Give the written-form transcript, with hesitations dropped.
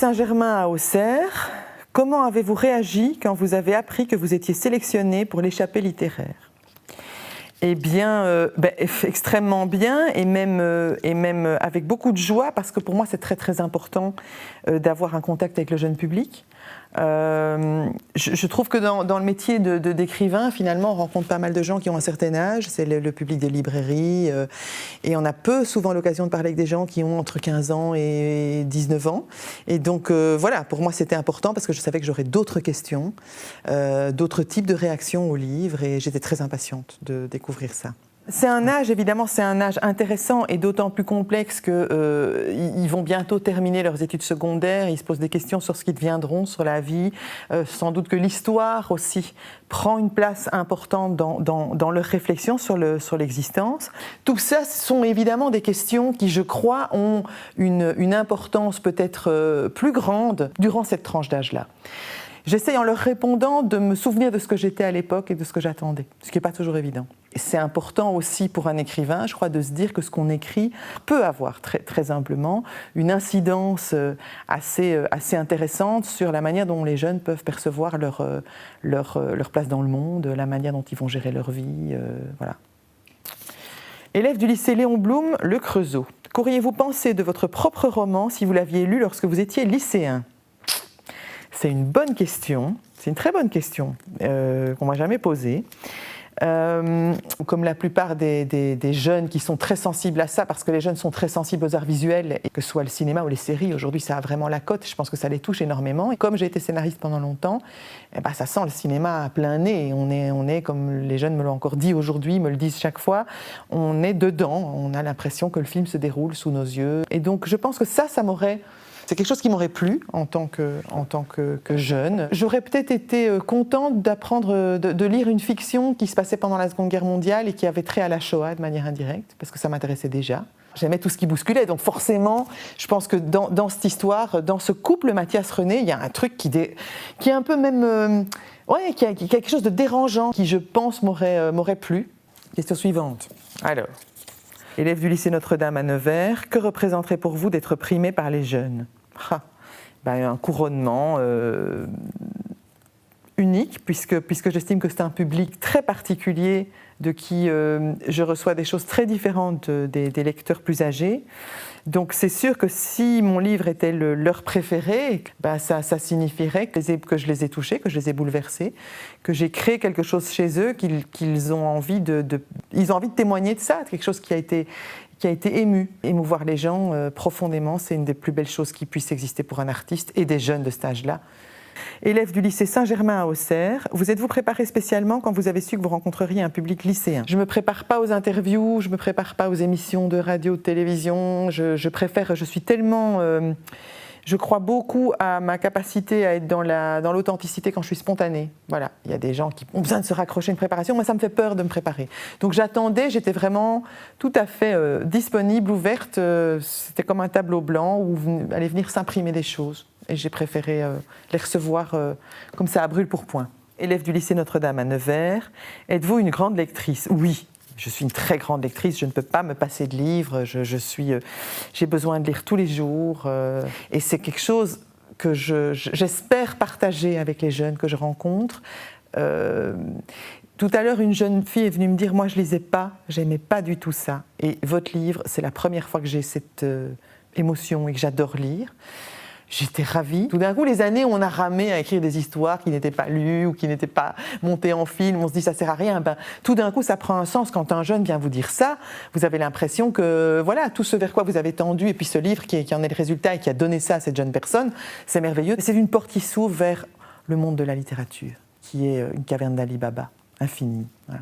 Saint-Germain à Auxerre, comment avez-vous réagi quand vous avez appris que vous étiez sélectionné pour l'échappée littéraire ? Eh bien, extrêmement bien et même avec beaucoup de joie parce que pour moi c'est très très important d'avoir un contact avec le jeune public. Je trouve que dans le métier d'écrivain, finalement, on rencontre pas mal de gens qui ont un certain âge, c'est le public des librairies, et on a peu souvent l'occasion de parler avec des gens qui ont entre 15 ans et 19 ans. Et donc voilà, pour moi c'était important parce que je savais que j'aurais d'autres questions, d'autres types de réactions au livre, et j'étais très impatiente de découvrir ça. C'est un âge, évidemment, c'est un âge intéressant et d'autant plus complexe qu'ils vont bientôt terminer leurs études secondaires, ils se posent des questions sur ce qu'ils deviendront, sur la vie, sans doute que l'histoire aussi prend une place importante dans leur réflexion sur l'existence. Tout ça, ce sont évidemment des questions qui, je crois, ont une importance peut-être plus grande durant cette tranche d'âge-là. J'essaye en leur répondant de me souvenir de ce que j'étais à l'époque et de ce que j'attendais, ce qui n'est pas toujours évident. C'est important aussi pour un écrivain, je crois, de se dire que ce qu'on écrit peut avoir très, très humblement une incidence assez intéressante sur la manière dont les jeunes peuvent percevoir leur place dans le monde, la manière dont ils vont gérer leur vie, voilà. Élève du lycée Léon Blum, Le Creusot. Qu'auriez-vous pensé de votre propre roman si vous l'aviez lu lorsque vous étiez lycéen ? C'est une bonne question, c'est une très bonne question qu'on m'a jamais posée. Comme la plupart des jeunes qui sont très sensibles à ça, parce que les jeunes sont très sensibles aux arts visuels, et que ce soit le cinéma ou les séries, aujourd'hui ça a vraiment la cote, je pense que ça les touche énormément. Et comme j'ai été scénariste pendant longtemps, ça sent le cinéma à plein nez. On est, comme les jeunes me l'ont encore dit aujourd'hui, me le disent chaque fois, on est dedans, on a l'impression que le film se déroule sous nos yeux. Et donc je pense que ça m'aurait... C'est quelque chose qui m'aurait plu en tant que jeune. J'aurais peut-être été contente d'apprendre, de lire une fiction qui se passait pendant la Seconde Guerre mondiale et qui avait trait à la Shoah de manière indirecte, parce que ça m'intéressait déjà. J'aimais tout ce qui bousculait, donc forcément, je pense que dans cette histoire, dans ce couple Mathias-René, il y a un truc qui est un peu même... qui a quelque chose de dérangeant, qui, je pense, m'aurait plu. Question suivante. Alors, élève du lycée Notre-Dame à Nevers, que représenterait pour vous d'être primé par les jeunes ? Un couronnement unique, puisque j'estime que c'est un public très particulier de qui je reçois des choses très différentes des lecteurs plus âgés. Donc c'est sûr que si mon livre était leur préféré, ça signifierait que je les ai touchés, que je les ai bouleversés, que j'ai créé quelque chose chez eux, qu'ils ont envie ils ont envie de témoigner de ça, quelque chose qui a été ému. Émouvoir les gens profondément, c'est une des plus belles choses qui puissent exister pour un artiste et des jeunes de cet âge-là. Élève du lycée Saint-Germain à Auxerre, vous êtes-vous préparé spécialement quand vous avez su que vous rencontreriez un public lycéen ? Je ne me prépare pas aux interviews, je ne me prépare pas aux émissions de radio, de télévision, je suis tellement... Je crois beaucoup à ma capacité à être dans l'authenticité quand je suis spontanée. Voilà, il y a des gens qui ont besoin de se raccrocher à une préparation, moi ça me fait peur de me préparer. Donc j'attendais, j'étais vraiment tout à fait disponible, ouverte, c'était comme un tableau blanc où allait venir s'imprimer des choses. Et j'ai préféré les recevoir comme ça à brûle-pourpoint. Élève du lycée Notre-Dame à Nevers, êtes-vous une grande lectrice ? Oui. Je suis une très grande lectrice, je ne peux pas me passer de livres, j'ai besoin de lire tous les jours. Et c'est quelque chose que j'espère partager avec les jeunes que je rencontre. Tout à l'heure, une jeune fille est venue me dire « Moi, je ne lisais pas, j'aimais pas du tout ça. Et votre livre, c'est la première fois que j'ai cette émotion et que j'adore lire. » J'étais ravie. Tout d'un coup, les années où on a ramé à écrire des histoires qui n'étaient pas lues ou qui n'étaient pas montées en film, on se dit ça sert à rien. Tout d'un coup, ça prend un sens. Quand un jeune vient vous dire ça, vous avez l'impression que voilà, tout ce vers quoi vous avez tendu et puis ce livre qui en est le résultat et qui a donné ça à cette jeune personne, c'est merveilleux. C'est une porte qui s'ouvre vers le monde de la littérature, qui est une caverne d'Ali Baba, infinie. Voilà.